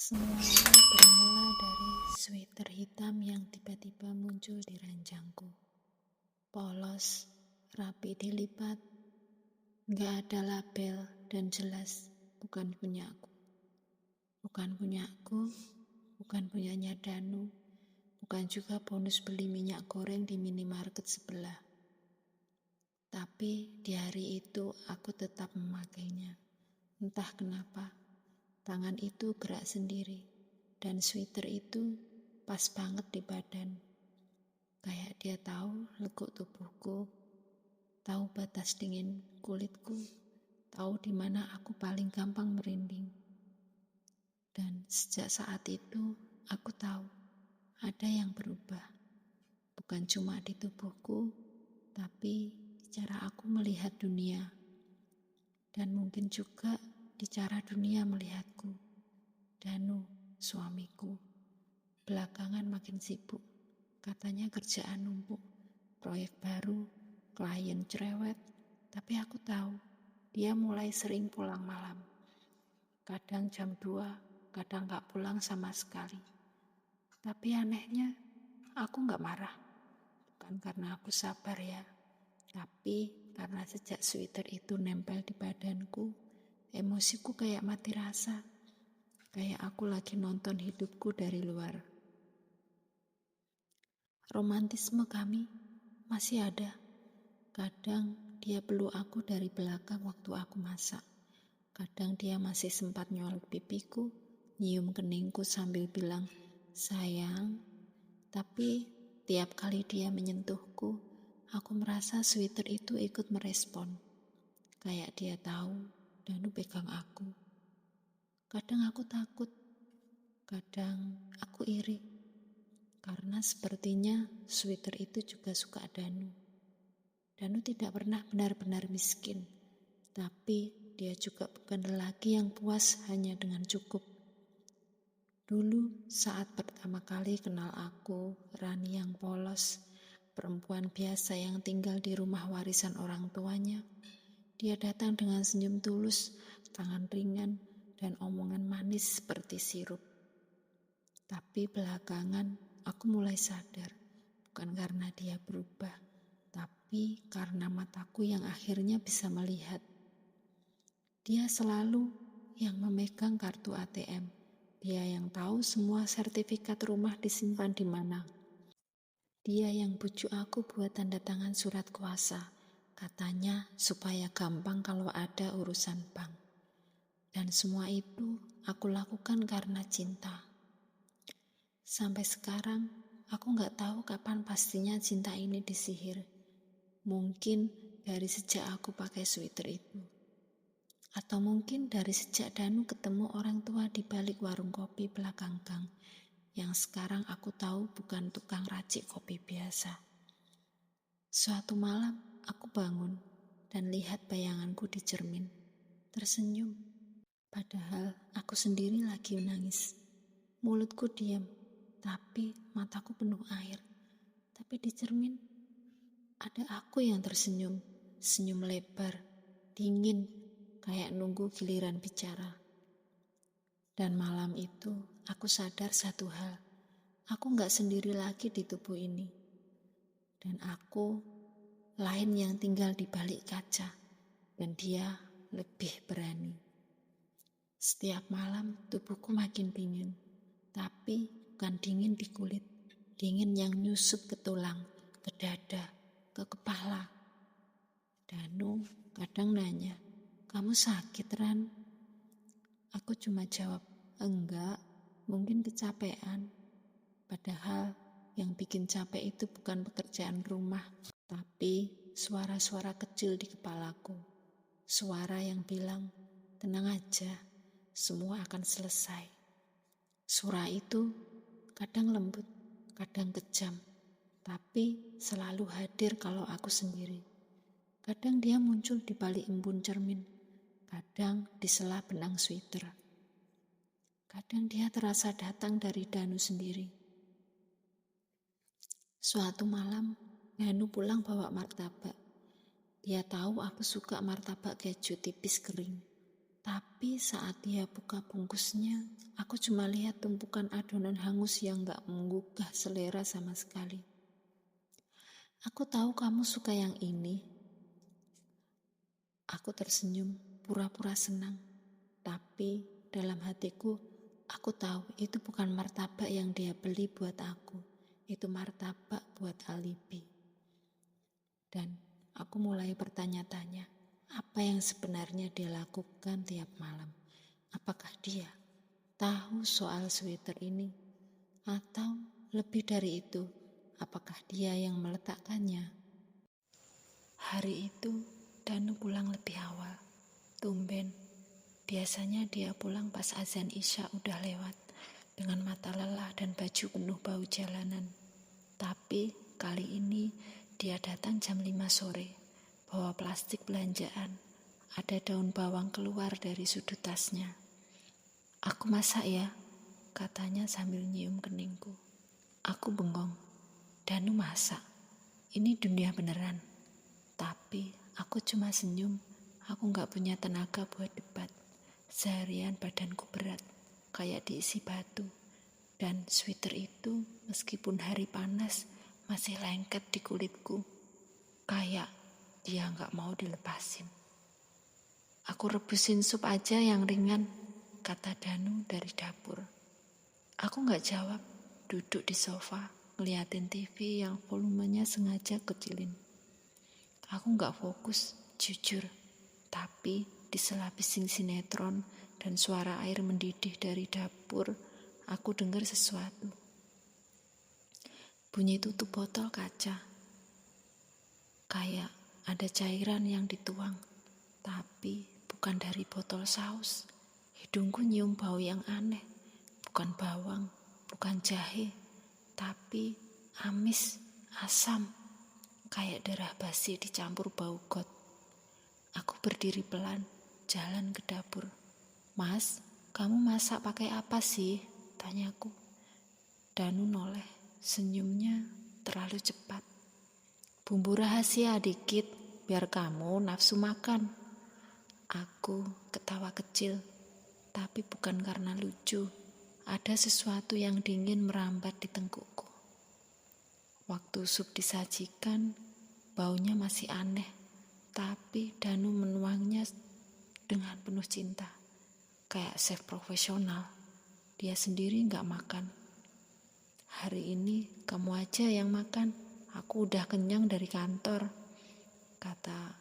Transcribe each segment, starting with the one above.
Semuanya bermula dari sweater hitam yang tiba-tiba muncul di ranjangku. Polos, rapi dilipat, gak ada label dan jelas bukan punyaku. Bukan punyaku, bukan punyanya Danu, bukan juga bonus beli minyak goreng di minimarket sebelah. Tapi di hari itu aku tetap memakainya. Entah kenapa. Tangan itu gerak sendiri, dan sweater itu pas banget di badan. Kayak dia tahu lekuk tubuhku, tahu batas dingin kulitku, tahu di mana aku paling gampang merinding. Dan sejak saat itu, aku tahu ada yang berubah. Bukan cuma di tubuhku, tapi di cara aku melihat dunia. Dan mungkin juga di cara dunia melihatku. Danu, suamiku, belakangan makin sibuk. Katanya kerjaan numpuk, proyek baru, klien cerewet. Tapi aku tahu, dia mulai sering pulang malam. Kadang jam 2, kadang gak pulang sama sekali. Tapi anehnya, aku gak marah. Bukan karena aku sabar ya, tapi karena sejak sweater itu nempel di badanku, emosiku kayak mati rasa. Kayak aku lagi nonton hidupku dari luar. Romantisme kami masih ada. Kadang dia peluk aku dari belakang waktu aku masak. Kadang dia masih sempat nyolot pipiku, nyium keningku sambil bilang, "Sayang." Tapi tiap kali dia menyentuhku, aku merasa sweater itu ikut merespon. Kayak dia tahu Danu pegang aku. Kadang aku takut. Kadang aku iri, karena sepertinya sweater itu juga suka Danu. Danu tidak pernah benar-benar miskin, tapi dia juga bukan lelaki yang puas hanya dengan cukup. Dulu saat pertama kali kenal aku, Rani yang polos, perempuan biasa yang tinggal di rumah warisan orang tuanya, dia datang dengan senyum tulus, tangan ringan, dan omongan manis seperti sirup. Tapi belakangan aku mulai sadar, bukan karena dia berubah, tapi karena mataku yang akhirnya bisa melihat. Dia selalu yang memegang kartu ATM. Dia yang tahu semua sertifikat rumah disimpan di mana. Dia yang bujuk aku buat tanda tangan surat kuasa. Katanya supaya gampang kalau ada urusan bank. Dan semua itu aku lakukan karena cinta. Sampai sekarang, aku gak tahu kapan pastinya cinta ini disihir. Mungkin dari sejak aku pakai sweater itu. Atau mungkin dari sejak Danu ketemu orang tua di balik warung kopi belakang gang. Yang sekarang aku tahu bukan tukang racik kopi biasa. Suatu malam, aku bangun dan lihat bayanganku di cermin. Tersenyum. Padahal aku sendiri lagi menangis. Mulutku diam. Tapi mataku penuh air. Tapi di cermin ada aku yang tersenyum. Senyum lebar, dingin, kayak nunggu giliran bicara. Dan malam itu aku sadar satu hal. Aku gak sendiri lagi di tubuh ini. Dan aku lain yang tinggal di balik kaca. Dan dia lebih berani. Setiap malam tubuhku makin dingin. Tapi bukan dingin di kulit, dingin yang nyusut ke tulang, ke dada, ke kepala. Danu kadang nanya, "Kamu sakit, Ran?" Aku cuma jawab, "Enggak, mungkin kecapean." Padahal yang bikin capek itu bukan pekerjaan rumah, tapi suara-suara kecil di kepalaku. Suara yang bilang, "Tenang aja, semua akan selesai." Suara itu kadang lembut, kadang kejam, tapi selalu hadir kalau aku sendiri. Kadang dia muncul di balik embun cermin, kadang di sela benang sweater. Kadang dia terasa datang dari Danu sendiri. Suatu malam, Danu pulang bawa martabak. Dia tahu aku suka martabak keju tipis kering. Tapi saat dia buka bungkusnya, aku cuma lihat tumpukan adonan hangus yang gak menggugah selera sama sekali. Aku tahu kamu suka yang ini. Aku tersenyum, pura-pura senang. Tapi dalam hatiku, aku tahu itu bukan martabak yang dia beli buat aku. Itu martabak buat alibi. Dan aku mulai bertanya-tanya, apa yang sebenarnya dia lakukan tiap malam? Apakah dia tahu soal sweater ini? Atau lebih dari itu, apakah dia yang meletakkannya? Hari itu, Danu pulang lebih awal. Tumben, biasanya dia pulang pas azan Isya udah lewat, dengan mata lelah dan baju penuh bau jalanan. Tapi kali ini dia datang jam 5 sore, bawa plastik belanjaan. Ada daun bawang keluar dari sudut tasnya. Aku masak ya, katanya sambil nyium keningku. Aku bengong. Danu masak. Ini dunia beneran. Tapi aku cuma senyum. Aku gak punya tenaga buat debat. Seharian badanku berat, kayak diisi batu. Dan sweater itu meskipun hari panas masih lengket di kulitku. Kayak dia gak mau dilepasin. Aku rebusin sup aja yang ringan, kata Danu dari dapur. Aku gak jawab, duduk di sofa, ngeliatin TV yang volumenya sengaja kecilin. Aku gak fokus, jujur. Tapi di sela bising sinetron dan suara air mendidih dari dapur, aku dengar sesuatu. Bunyi tutup botol kaca. Kayak ada cairan yang dituang. Tapi bukan dari botol saus. Hidungku nyium bau yang aneh. Bukan bawang, bukan jahe. Tapi amis, asam. Kayak darah basi dicampur bau got. Aku berdiri pelan, jalan ke dapur. Mas, kamu masak pakai apa sih? Tanyaku. Danu noleh, senyumnya terlalu cepat. Bumbu rahasia dikit, biar kamu nafsu makan. Aku ketawa kecil, tapi bukan karena lucu. Ada sesuatu yang dingin merambat di tengkukku. Waktu sup disajikan, baunya masih aneh, tapi Danu menuangnya dengan penuh cinta. Kayak chef profesional, dia sendiri gak makan. Hari ini kamu aja yang makan, aku udah kenyang dari kantor, kata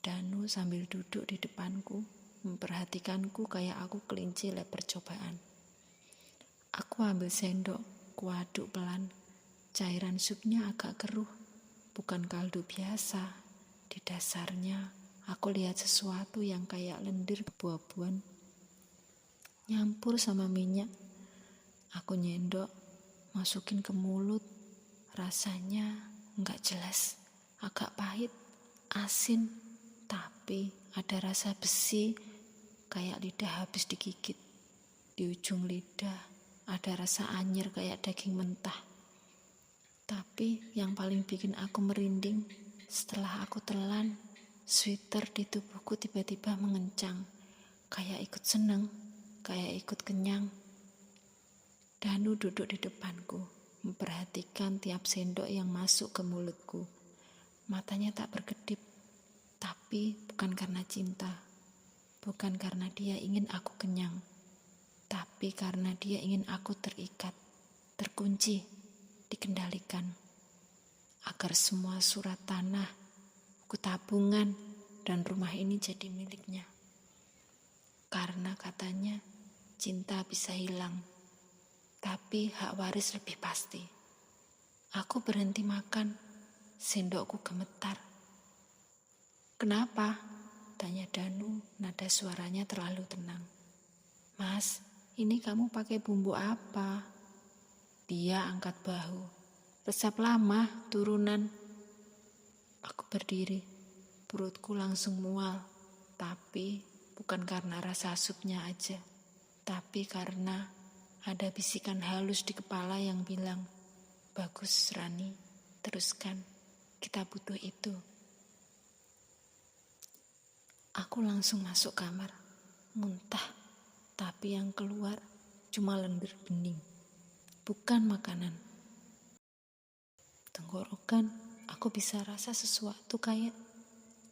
Danu sambil duduk di depanku, memperhatikanku kayak aku kelinci lab percobaan. Aku ambil sendok, kuaduk pelan. Cairan supnya agak keruh, bukan kaldu biasa. Di dasarnya, aku lihat sesuatu yang kayak lendir buah-buahan nyampur sama minyak. Aku nyendok, masukin ke mulut. Rasanya nggak jelas, agak pahit, asin, tapi ada rasa besi, kayak lidah habis digigit. Di ujung lidah ada rasa anyir kayak daging mentah. Tapi yang paling bikin aku merinding, setelah aku telan, sweater di tubuhku tiba-tiba mengencang, kayak ikut seneng, kayak ikut kenyang. Danu duduk di depanku, memperhatikan tiap sendok yang masuk ke mulutku. Matanya tak berkedip, tapi bukan karena cinta, bukan karena dia ingin aku kenyang, tapi karena dia ingin aku terikat, terkunci, dikendalikan. Agar semua surat tanah, buku tabungan, dan rumah ini jadi miliknya. Karena katanya cinta bisa hilang, tapi hak waris lebih pasti. Aku berhenti makan, sendokku gemetar. Kenapa? Tanya Danu, nada suaranya terlalu tenang. Mas, ini kamu pakai bumbu apa? Dia angkat bahu. Resep lama, turunan. Aku berdiri, perutku langsung mual. Tapi bukan karena rasa supnya aja, tapi karena ada bisikan halus di kepala yang bilang, bagus Rani, teruskan, kita butuh itu. Aku langsung masuk kamar. muntah, tapi yang keluar cuma lendir bening, bukan makanan. Tenggorokan, aku bisa rasa sesuatu kayak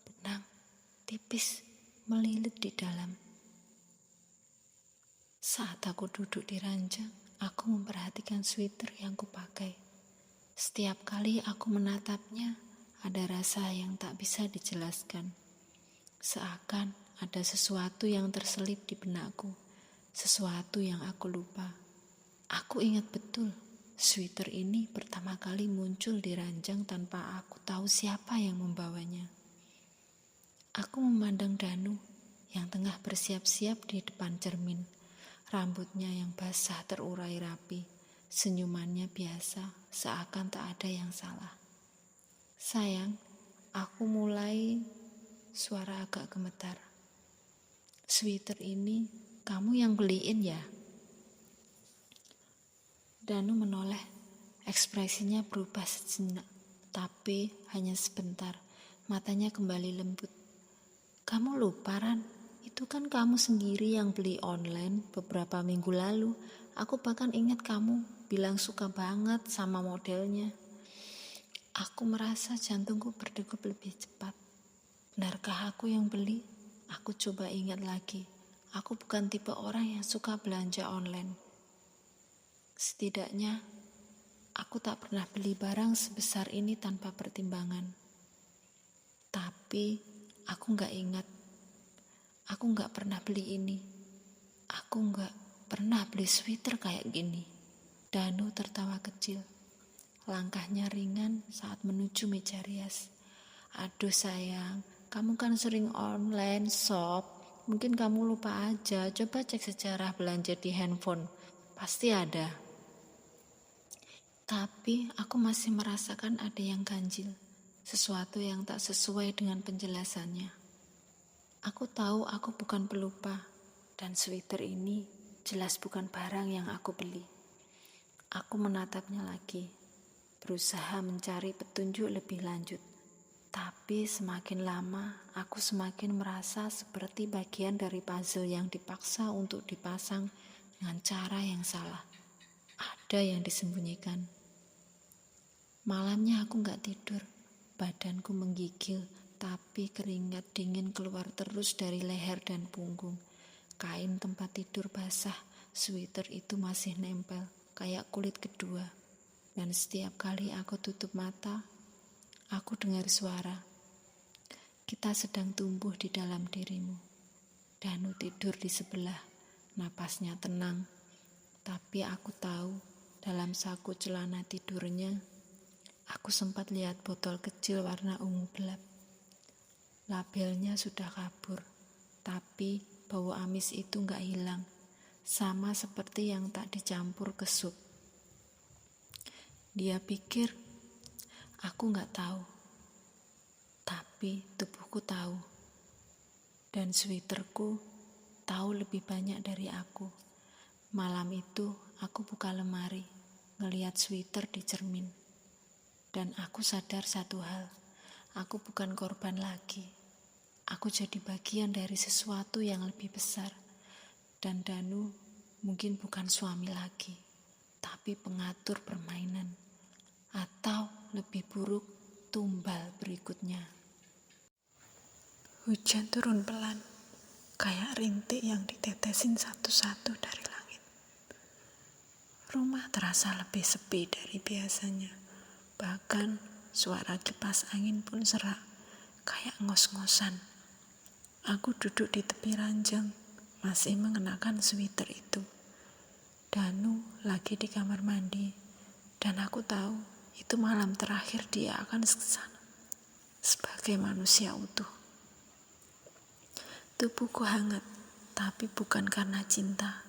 benang tipis melilit di dalam. Saat aku duduk di ranjang, aku memperhatikan sweater yang kupakai. Setiap kali aku menatapnya, ada rasa yang tak bisa dijelaskan. Seakan ada sesuatu yang terselip di benakku, sesuatu yang aku lupa. Aku ingat betul, sweater ini pertama kali muncul di ranjang tanpa aku tahu siapa yang membawanya. Aku memandang Danu yang tengah bersiap-siap di depan cermin. Rambutnya yang basah terurai rapi, senyumannya biasa, seakan tak ada yang salah. Sayang, aku mulai suara agak gemetar. Sweater ini kamu yang beliin ya? Danu menoleh, ekspresinya berubah sejenak, tapi hanya sebentar. Matanya kembali lembut. Kamu lupa, Ran? Itu kan kamu sendiri yang beli online beberapa minggu lalu. Aku bahkan ingat kamu bilang suka banget sama modelnya. Aku merasa jantungku berdegup lebih cepat. Benarkah aku yang beli? Aku coba ingat lagi. Aku bukan tipe orang yang suka belanja online. Setidaknya, aku tak pernah beli barang sebesar ini tanpa pertimbangan. Tapi, aku gak ingat. Aku gak pernah beli ini. Aku gak pernah beli sweater kayak gini. Danu tertawa kecil. Langkahnya ringan saat menuju meja rias. Aduh sayang, kamu kan sering online shop. Mungkin kamu lupa aja. Coba cek sejarah belanja di handphone. Pasti ada. Tapi aku masih merasakan ada yang ganjil. Sesuatu yang tak sesuai dengan penjelasannya. Aku tahu aku bukan pelupa. Dan sweater ini jelas bukan barang yang aku beli. Aku menatapnya lagi. Berusaha mencari petunjuk lebih lanjut. Tapi semakin lama, aku semakin merasa seperti bagian dari puzzle yang dipaksa untuk dipasang dengan cara yang salah. Ada yang disembunyikan. Malamnya aku gak tidur. Badanku menggigil, tapi keringat dingin keluar terus dari leher dan punggung. Kain tempat tidur basah, sweater itu masih nempel, kayak kulit kedua. Dan setiap kali aku tutup mata, aku dengar suara. Kita sedang tumbuh di dalam dirimu. Danu tidur di sebelah, napasnya tenang. Tapi aku tahu, dalam saku celana tidurnya, aku sempat lihat botol kecil warna ungu gelap. Labelnya sudah kabur, tapi bau amis itu gak hilang. Sama seperti yang tak dicampur ke sup. Dia pikir aku gak tahu, tapi tubuhku tahu. Dan sweaterku tahu lebih banyak dari aku. Malam itu aku buka lemari, ngelihat sweater di cermin. Dan aku sadar satu hal, aku bukan korban lagi. Aku jadi bagian dari sesuatu yang lebih besar. Dan Danu mungkin bukan suami lagi, tapi pengatur permainan. Atau lebih buruk, tumbal berikutnya. Hujan turun pelan, kayak rintik yang ditetesin satu-satu dari langit. Rumah terasa lebih sepi dari biasanya. Bahkan suara kipas angin pun serak, kayak ngos-ngosan. Aku duduk di tepi ranjang, masih mengenakan sweater itu. Danu lagi di kamar mandi, dan aku tahu itu malam terakhir dia akan kesana sebagai manusia utuh. Tubuhku hangat, tapi bukan karena cinta,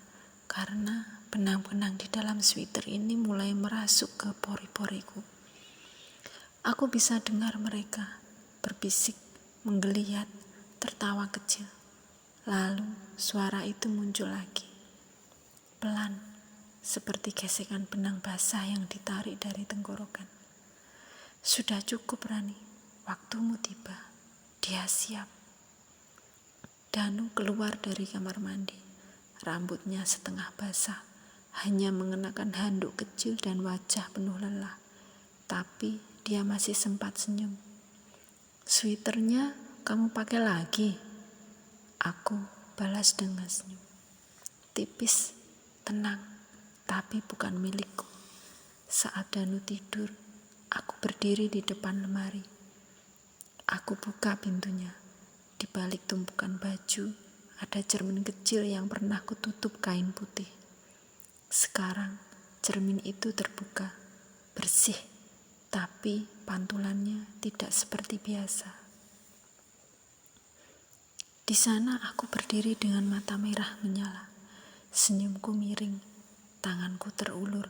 karena benang-benang di dalam sweater ini mulai merasuk ke pori-poriku. Aku bisa dengar mereka berbisik, menggeliat, tertawa kecil. Lalu suara itu muncul lagi, pelan, seperti gesekan benang basah yang ditarik dari tenggorokan. Sudah cukup, Rani, waktumu tiba. Dia siap. Danu keluar dari kamar mandi. Rambutnya setengah basah, hanya mengenakan handuk kecil dan wajah penuh lelah. Tapi dia masih sempat senyum. "Sweaternya kamu pakai lagi?" Aku balas dengan senyum. Tipis, tenang, tapi bukan milikku. Saat Danu tidur, aku berdiri di depan lemari. Aku buka pintunya. Di balik tumpukan baju, ada cermin kecil yang pernah kututup kain putih. Sekarang, cermin itu terbuka, bersih, tapi pantulannya tidak seperti biasa. Di sana aku berdiri dengan mata merah menyala. Senyumku miring, tanganku terulur.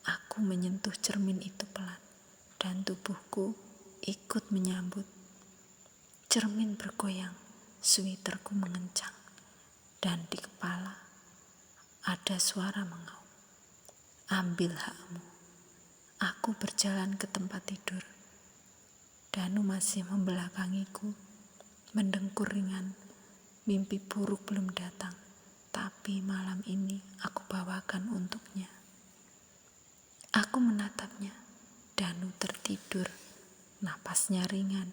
Aku menyentuh cermin itu pelan, dan tubuhku ikut menyambut. Cermin bergoyang, sweaterku mengencang, dan di kepala ada suara mengaum. "Ambil hakmu." Aku berjalan ke tempat tidur. Danu masih membelakangiku, mendengkur ringan. Mimpi buruk belum datang, tapi malam ini aku bawakan untuknya. Aku menatapnya. Danu tertidur, napasnya ringan.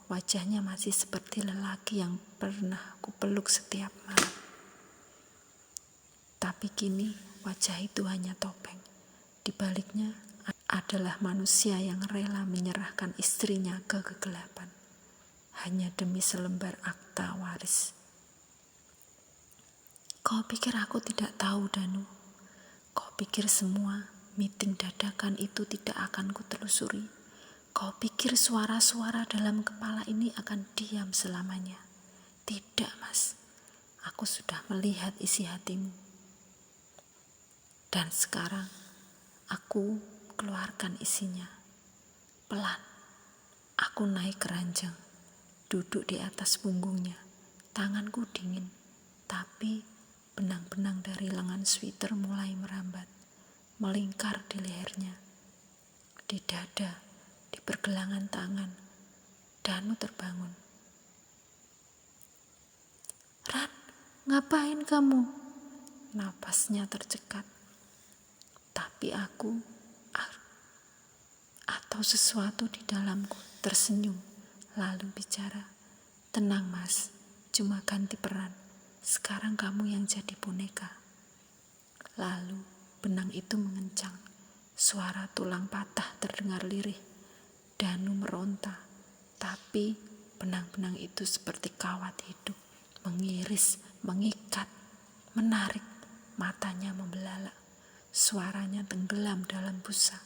Wajahnya masih seperti lelaki yang pernah aku peluk setiap malam. Tapi kini wajah itu hanya topeng. Di baliknya adalah manusia yang rela menyerahkan istrinya ke kegelapan hanya demi selembar akta waris. Kau pikir aku tidak tahu, Danu? Kau pikir semua meeting dadakan itu tidak akan kutelusuri? Kau pikir suara-suara dalam kepala ini akan diam selamanya? Tidak, Mas. Aku sudah melihat isi hatimu. Dan sekarang, aku keluarkan isinya. Pelan, aku naik ke ranjang, duduk di atas punggungnya. Tanganku dingin, tapi benang-benang dari lengan sweater mulai merambat, melingkar di lehernya, di dada, di pergelangan tangan. Danu terbangun. "Ran, ngapain kamu?" Napasnya tercekat. Tapi aku atau sesuatu di dalamku tersenyum, lalu bicara. "Tenang, Mas, cuma ganti peran. Sekarang kamu yang jadi boneka." Lalu benang itu mengencang. Suara tulang patah terdengar lirih. Danu meronta, tapi benang-benang itu seperti kawat hidup, mengiris, mengikat, menarik. Matanya membelalak, suaranya tenggelam dalam busa.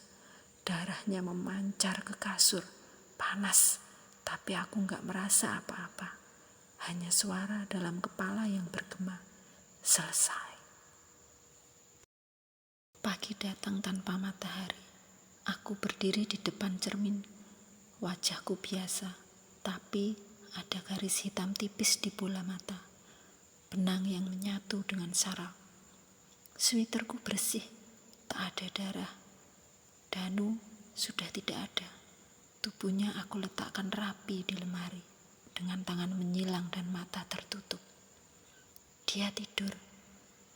Darahnya memancar ke kasur, panas, tapi aku gak merasa apa-apa. Hanya suara dalam kepala yang bergema. Selesai. Pagi datang tanpa matahari. Aku berdiri di depan cermin. Wajahku biasa, tapi ada garis hitam tipis di bola mata. Benang yang menyatu dengan saraf. Sweaterku bersih, tak ada darah. Danu sudah tidak ada. Tubuhnya aku letakkan rapi di lemari, dengan tangan menyilang dan mata tertutup. Dia tidur,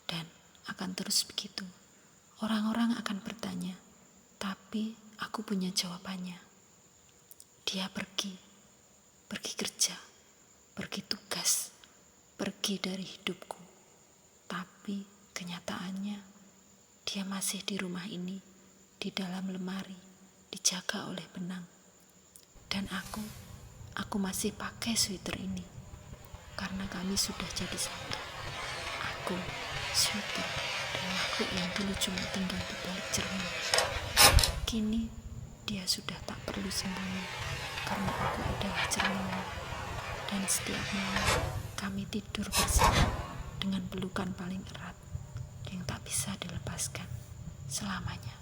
dan akan terus begitu. Orang-orang akan bertanya, tapi aku punya jawabannya. Dia pergi kerja, pergi tugas, pergi dari hidupku. Tapi kenyataannya, dia masih di rumah ini, di dalam lemari, dijaga oleh benang. Dan aku masih pakai sweater ini, karena kami sudah jadi satu. Aku, sweater, dan makhluk yang dulu cuma tinggal di balik cermin. Kini dia sudah tak perlu sembunyi, karena aku adalah cerminnya. Dan setiap malam kami tidur bersama dengan pelukan paling erat yang tak bisa dilepaskan selamanya.